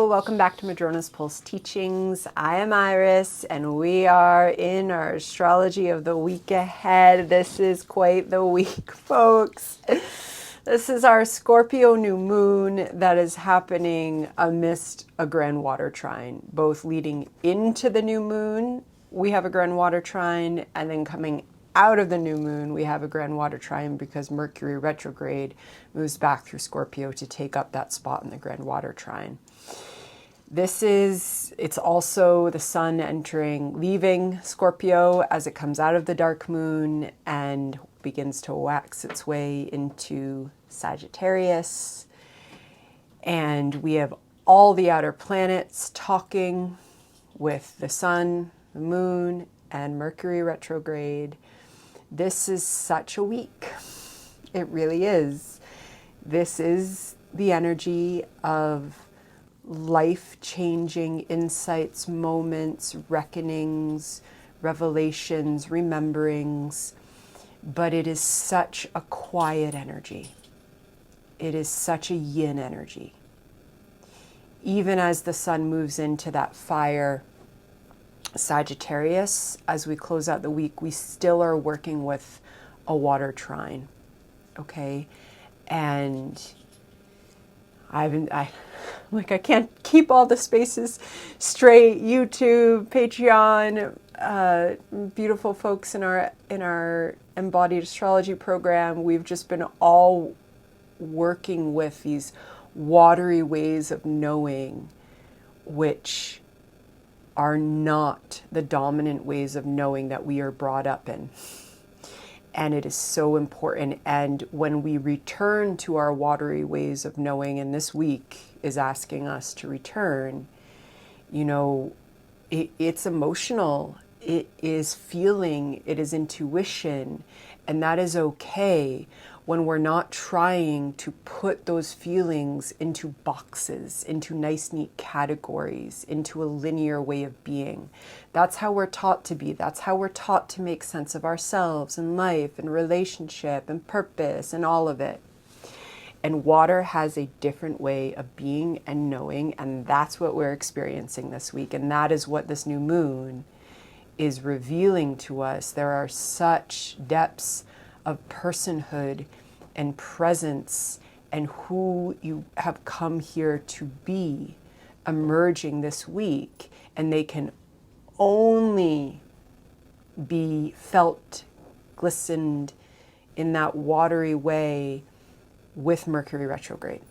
welcome back to Madrona's Pulse Teachings. I am Iris, and we are in our astrology of the week ahead. This is quite the week, folks. This is our Scorpio New Moon that is happening amidst a grand water trine, both leading into the new moon. We have a grand water trine, and then coming out of the new moon, we have a grand water trine because Mercury retrograde moves back through Scorpio to take up that spot in the grand water trine. It's also the sun leaving Scorpio as it comes out of the dark moon and begins to wax its way into Sagittarius. And we have all the outer planets talking with the sun, the moon, and Mercury retrograde. This is such a week. It really is. This is the energy of life-changing insights, moments, reckonings, revelations, rememberings. But it is such a quiet energy. It is such a yin energy. Even as the sun moves into that fire Sagittarius, as we close out the week, we still are working with a water trine, okay? And I can't keep all the spaces straight. YouTube, Patreon, beautiful folks in our embodied astrology program. We've just been all working with these watery ways of knowing, which are not the dominant ways of knowing that we are brought up in. And it is so important. And when we return to our watery ways of knowing, and this week is asking us to return, it's emotional, it is feeling, it is intuition, and that is okay when we're not trying to put those feelings into boxes, into nice, neat categories, into a linear way of being. That's how we're taught to be. That's how we're taught to make sense of ourselves and life and relationship and purpose and all of it. And water has a different way of being and knowing, and that's what we're experiencing this week. And that is what this new moon is revealing to us. There are such depths of personhood and presence and who you have come here to be emerging this week, and they can only be felt, glistened in that watery way with Mercury retrograde.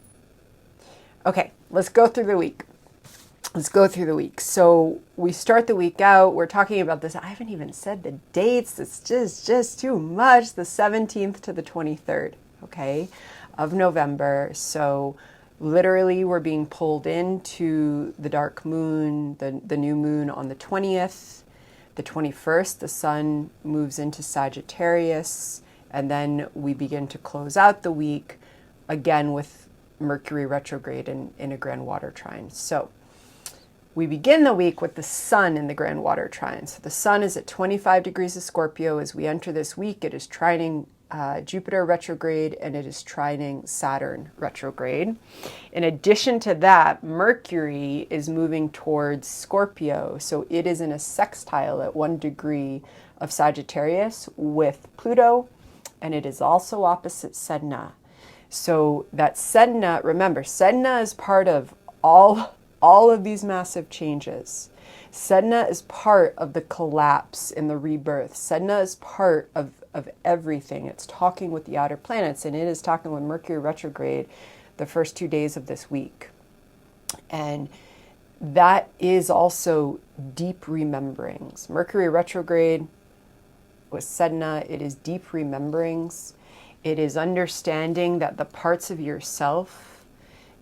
Okay, let's go through the week. So we start the week out. We're talking about this. I haven't even said the dates. It's just too much. The 17th to the 23rd, okay, of November. So literally we're being pulled into the dark moon, the new moon on the 20th. The 21st, the sun moves into Sagittarius. And then we begin to close out the week again with Mercury retrograde in a grand water trine. So we begin the week with the sun in the grand water trine. So the sun is at 25 degrees of Scorpio. As we enter this week, it is trining Jupiter retrograde, and it is trining Saturn retrograde. In addition to that, Mercury is moving towards Scorpio. So it is in a sextile at 1 degree of Sagittarius with Pluto, and it is also opposite Sedna. So that Sedna, remember, Sedna is part of all of these massive changes. Sedna is part of the collapse in the rebirth. Sedna is part of everything. It's talking with the outer planets, and it is talking with Mercury retrograde the first 2 days of this week. And that is also deep rememberings. Mercury retrograde with Sedna, it is deep rememberings. It is understanding that the parts of yourself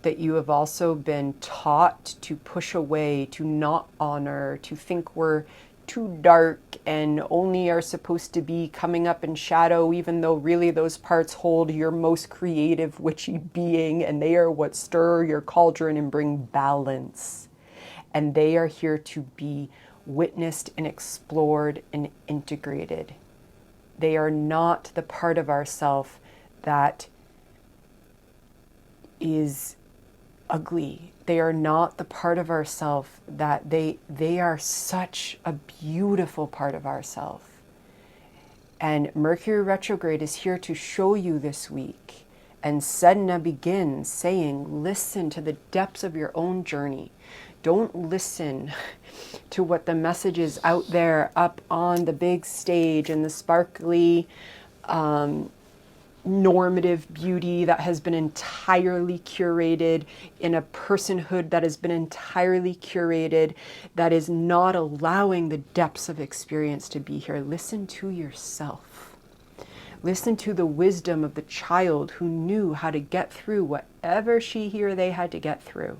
that you have also been taught to push away, to not honor, to think were too dark and only are supposed to be coming up in shadow, even though really those parts hold your most creative witchy being, and they are what stir your cauldron and bring balance. And they are here to be witnessed and explored and integrated. They are not the part of ourself that is ugly. They are not the part of ourself that they are such a beautiful part of ourself. And Mercury retrograde is here to show you this week. And Sedna begins saying, listen to the depths of your own journey. Don't listen to what the message is out there up on the big stage and the sparkly, normative beauty that has been entirely curated in a personhood that has been entirely curated, that is not allowing the depths of experience to be here. Listen to yourself. Listen to the wisdom of the child who knew how to get through whatever she, he, or they had to get through.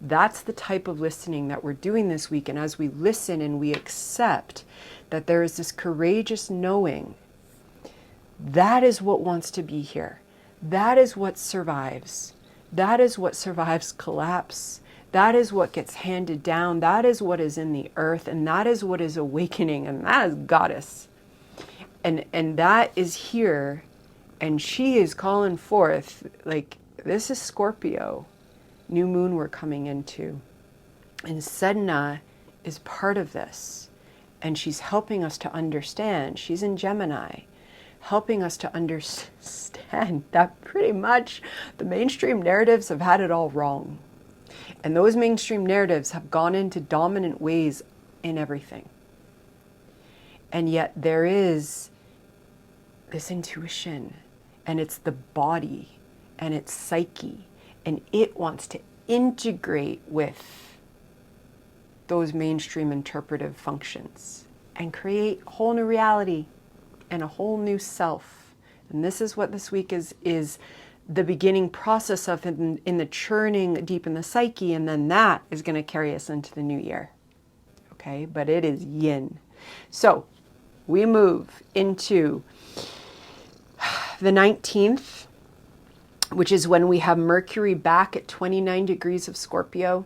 That's the type of listening that we're doing this week. And as we listen and we accept that there is this courageous knowing, that is what wants to be here. That is what survives. That is what survives collapse. That is what gets handed down. That is what is in the earth. And that is what is awakening. And that is goddess. And that is here. And she is calling forth, like, this is Scorpio new moon we're coming into. And Sedna is part of this. And she's helping us to understand. She's in Gemini, helping us to understand that pretty much the mainstream narratives have had it all wrong. And those mainstream narratives have gone into dominant ways in everything. And yet there is this intuition, and it's the body, and it's psyche, and it wants to integrate with those mainstream interpretive functions and create a whole new reality and a whole new self. And this is what this week is the beginning process of in the churning deep in the psyche, and then that is going to carry us into the new year. Okay, but it is yin. So we move into the 19th, which is when we have Mercury back at 29 degrees of Scorpio,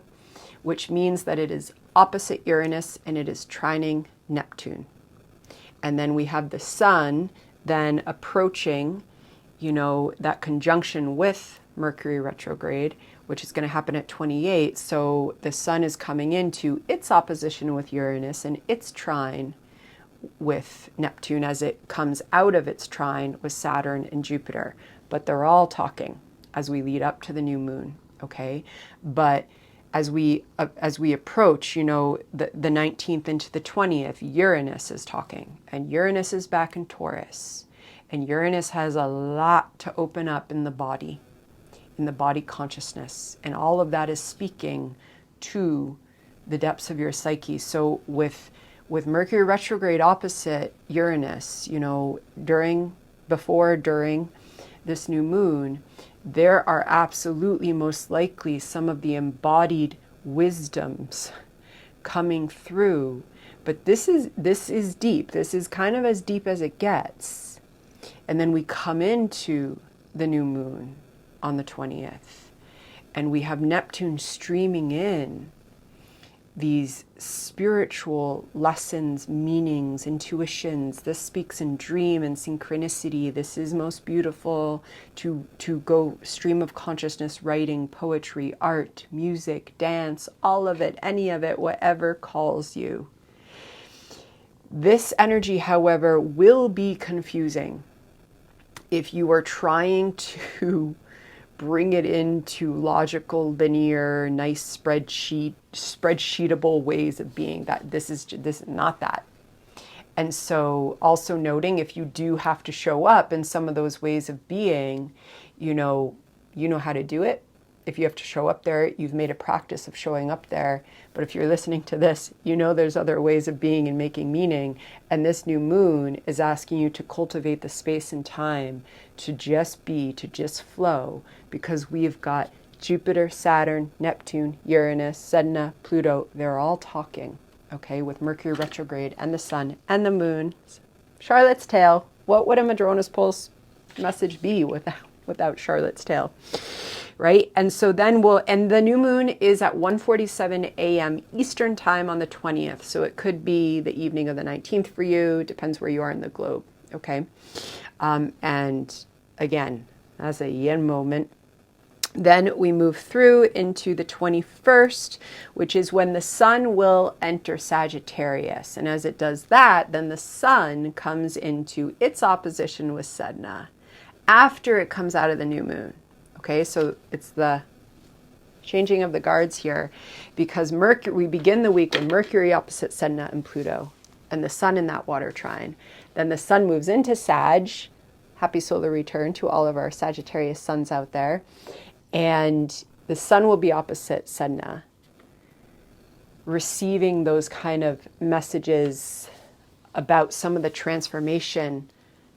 which means that it is opposite Uranus and it is trining Neptune. And then we have the sun then approaching, that conjunction with Mercury retrograde, which is going to happen at 28. So the sun is coming into its opposition with Uranus and its trine with Neptune as it comes out of its trine with Saturn and Jupiter. But they're all talking as we lead up to the new moon, okay? But as we approach, the 19th into the 20th, Uranus is talking, and Uranus is back in Taurus, and Uranus has a lot to open up in the body consciousness, and all of that is speaking to the depths of your psyche. So with Mercury retrograde opposite Uranus, during this new moon, there are absolutely most likely some of the embodied wisdoms coming through. But this is deep. This is kind of as deep as it gets. And then we come into the new moon on the 20th, and we have Neptune streaming in these spiritual lessons, meanings, intuitions. This speaks in dream and synchronicity. This is most beautiful to go stream of consciousness, writing, poetry, art, music, dance, all of it, any of it, whatever calls you. This energy, however, will be confusing if you are trying to bring it into logical, linear, nice spreadsheetable ways of being. That this is not that. And so also noting, if you do have to show up in some of those ways of being, you know how to do it. If you have to show up there, you've made a practice of showing up there. But if you're listening to this, there's other ways of being and making meaning. And this new moon is asking you to cultivate the space and time to just be, to just flow, because we've got Jupiter, Saturn, Neptune, Uranus, Sedna, Pluto. They're all talking, okay, with Mercury retrograde and the sun and the moon. Charlotte's Tale. What would a Madrona's Pulse message be without Charlotte's Tale? Right? And so then and the new moon is at 1:47 a.m. Eastern time on the 20th. So it could be the evening of the 19th for you. Depends where you are in the globe. Okay. And again, that's a yin moment. Then we move through into the 21st, which is when the sun will enter Sagittarius. And as it does that, then the sun comes into its opposition with Sedna after it comes out of the new moon. Okay, so it's the changing of the guards here, because Mercury, we begin the week with Mercury opposite Sedna and Pluto, and the sun in that water trine. Then the sun moves into Sag. Happy solar return to all of our Sagittarius suns out there. And the sun will be opposite Sedna, receiving those kind of messages about some of the transformation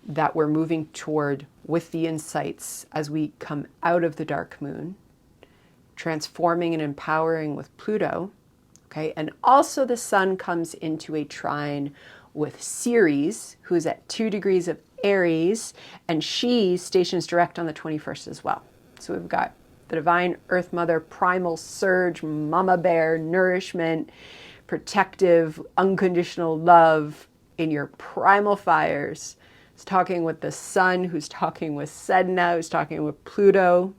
that we're moving toward with the insights as we come out of the dark moon, transforming and empowering with Pluto. Okay, and also the sun comes into a trine with Ceres, who's at 2 degrees of Aries, and she stations direct on the 21st as well. So we've got the divine Earth Mother, primal surge, mama bear, nourishment, protective, unconditional love in your primal fires. It's talking with the sun, who's talking with Sedna, who's talking with Pluto,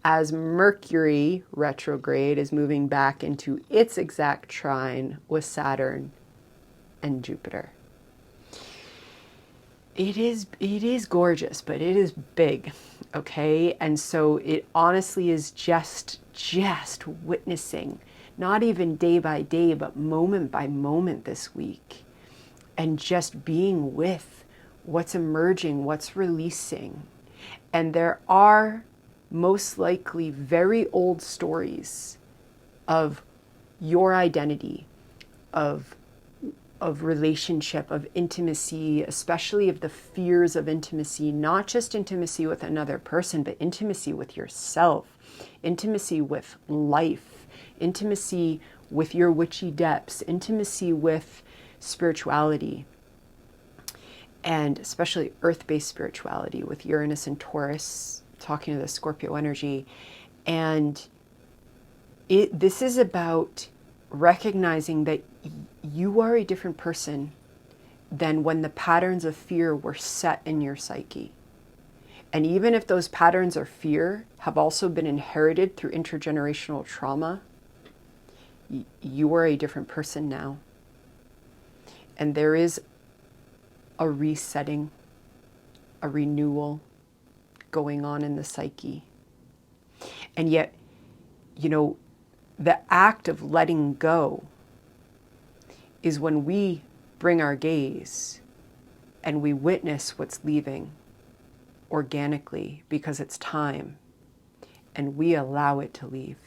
as Mercury retrograde is moving back into its exact trine with Saturn and Jupiter. It is gorgeous, but it is big, okay? And so it honestly is just witnessing, not even day by day, but moment by moment this week, and just being with what's emerging, what's releasing. And there are most likely very old stories of your identity, of relationship, of intimacy, especially of the fears of intimacy, not just intimacy with another person, but intimacy with yourself, intimacy with life, intimacy with your witchy depths, intimacy with spirituality, and especially earth-based spirituality with Uranus and Taurus, talking to the Scorpio energy. And this is about recognizing that you are a different person than when the patterns of fear were set in your psyche. And even if those patterns of fear have also been inherited through intergenerational trauma, you are a different person now. And there is a resetting, a renewal going on in the psyche. And yet, the act of letting go is when we bring our gaze and we witness what's leaving organically because it's time, and we allow it to leave.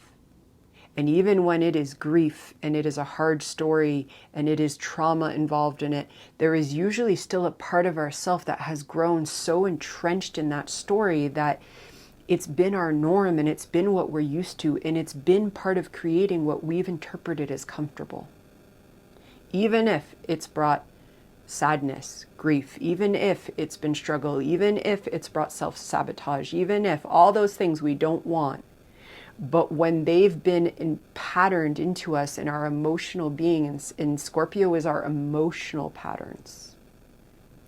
And even when it is grief and it is a hard story and it is trauma involved in it, there is usually still a part of ourself that has grown so entrenched in that story that it's been our norm and it's been what we're used to, and it's been part of creating what we've interpreted as comfortable. Even if it's brought sadness, grief, even if it's been struggle, even if it's brought self-sabotage, even if all those things we don't want. But when they've been patterned into us in our emotional being, and Scorpio is our emotional patterns.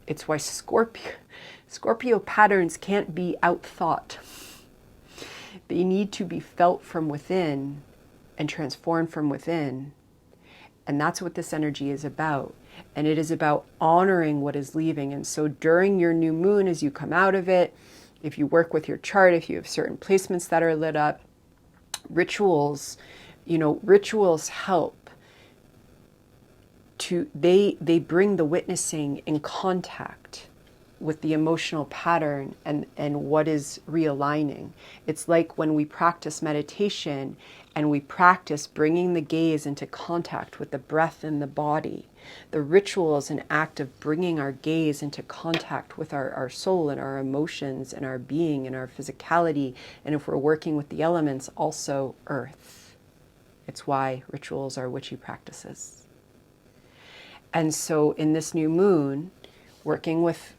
It's why Scorpio patterns can't be out-thought. They need to be felt from within and transformed from within. And that's what this energy is about. And it is about honoring what is leaving. And so during your new moon, as you come out of it, if you work with your chart, if you have certain placements that are lit up, rituals help to, they bring the witnessing in contact with the emotional pattern and what is realigning. It's like when we practice meditation and we practice bringing the gaze into contact with the breath in the body. The ritual is an act of bringing our gaze into contact with our soul and our emotions and our being and our physicality. And if we're working with the elements, also earth. It's why rituals are witchy practices. And so in this new moon, working with,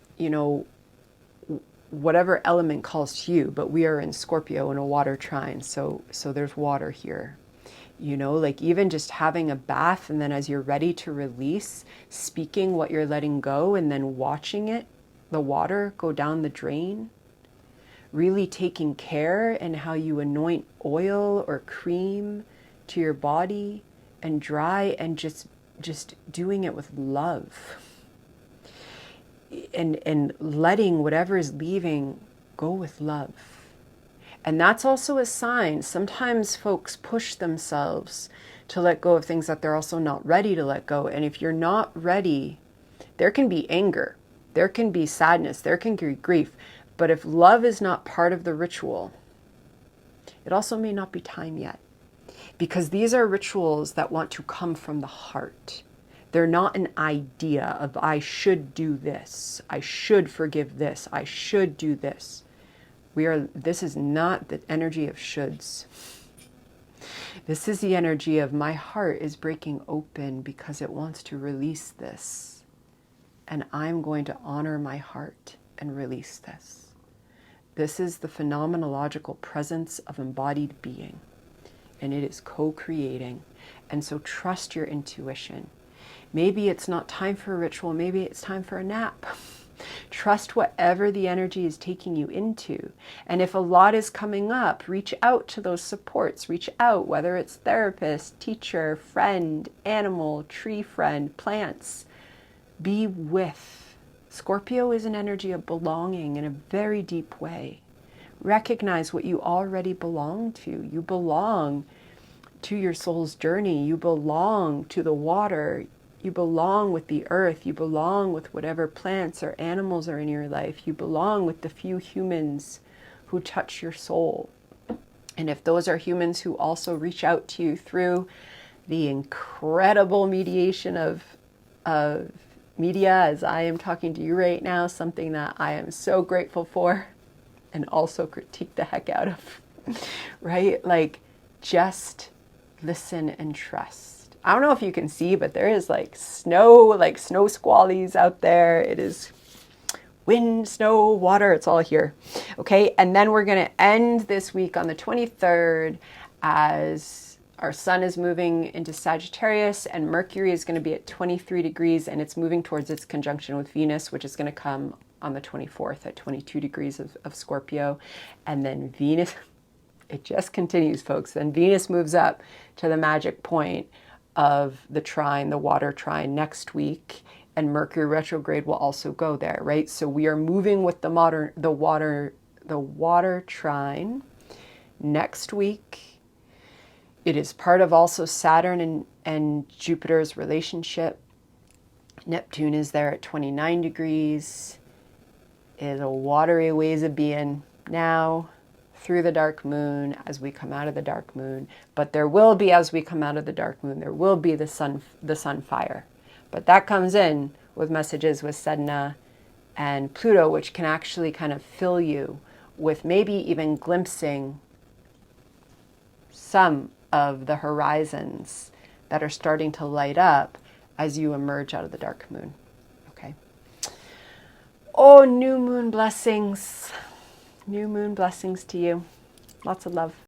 whatever element calls to you, but we are in Scorpio in a water trine, so there's water here. Like even just having a bath, and then as you're ready to release, speaking what you're letting go, and then watching it, the water go down the drain, really taking care in how you anoint oil or cream to your body and dry, and just doing it with love. And letting whatever is leaving go with love. And that's also a sign. Sometimes folks push themselves to let go of things that they're also not ready to let go. And if you're not ready, there can be anger, there can be sadness, there can be grief. But if love is not part of the ritual, it also may not be time yet. Because these are rituals that want to come from the heart. They're not an idea of I should do this, I should forgive this, I should do this. This is not the energy of shoulds. This is the energy of my heart is breaking open because it wants to release this. And I'm going to honor my heart and release this. This is the phenomenological presence of embodied being. And it is co-creating. And so trust your intuition. Maybe it's not time for a ritual. Maybe it's time for a nap. Trust whatever the energy is taking you into. And if a lot is coming up, reach out to those supports. Reach out, whether it's therapist, teacher, friend, animal, tree friend, plants. Be with. Scorpio is an energy of belonging in a very deep way. Recognize what you already belong to. You belong to your soul's journey. You belong to the water. You belong with the earth. You belong with whatever plants or animals are in your life. You belong with the few humans who touch your soul. And if those are humans who also reach out to you through the incredible mediation of media, as I am talking to you right now, something that I am so grateful for and also critique the heck out of, right? Like, just listen and trust. I don't know if you can see, but there is like snow squallies out there. It is wind, snow, water, it's all here. Okay, and then we're going to end this week on the 23rd as our sun is moving into Sagittarius and Mercury is going to be at 23 degrees and it's moving towards its conjunction with Venus, which is going to come on the 24th at 22 degrees of Scorpio. And then Venus, it just continues, folks. Then Venus moves up to the magic point of the trine, the water trine next week, and Mercury retrograde will also go there, right? So we are moving with the water trine next week. It is part of also Saturn and Jupiter's relationship. Neptune is there at 29 degrees. It is a watery ways of being now through the dark moon as we come out of the dark moon. But there will be, as we come out of the dark moon, there will be the sun fire. But that comes in with messages with Sedna and Pluto, which can actually kind of fill you with maybe even glimpsing some of the horizons that are starting to light up as you emerge out of the dark moon. Okay. Oh, new moon blessings. New moon blessings to you. Lots of love.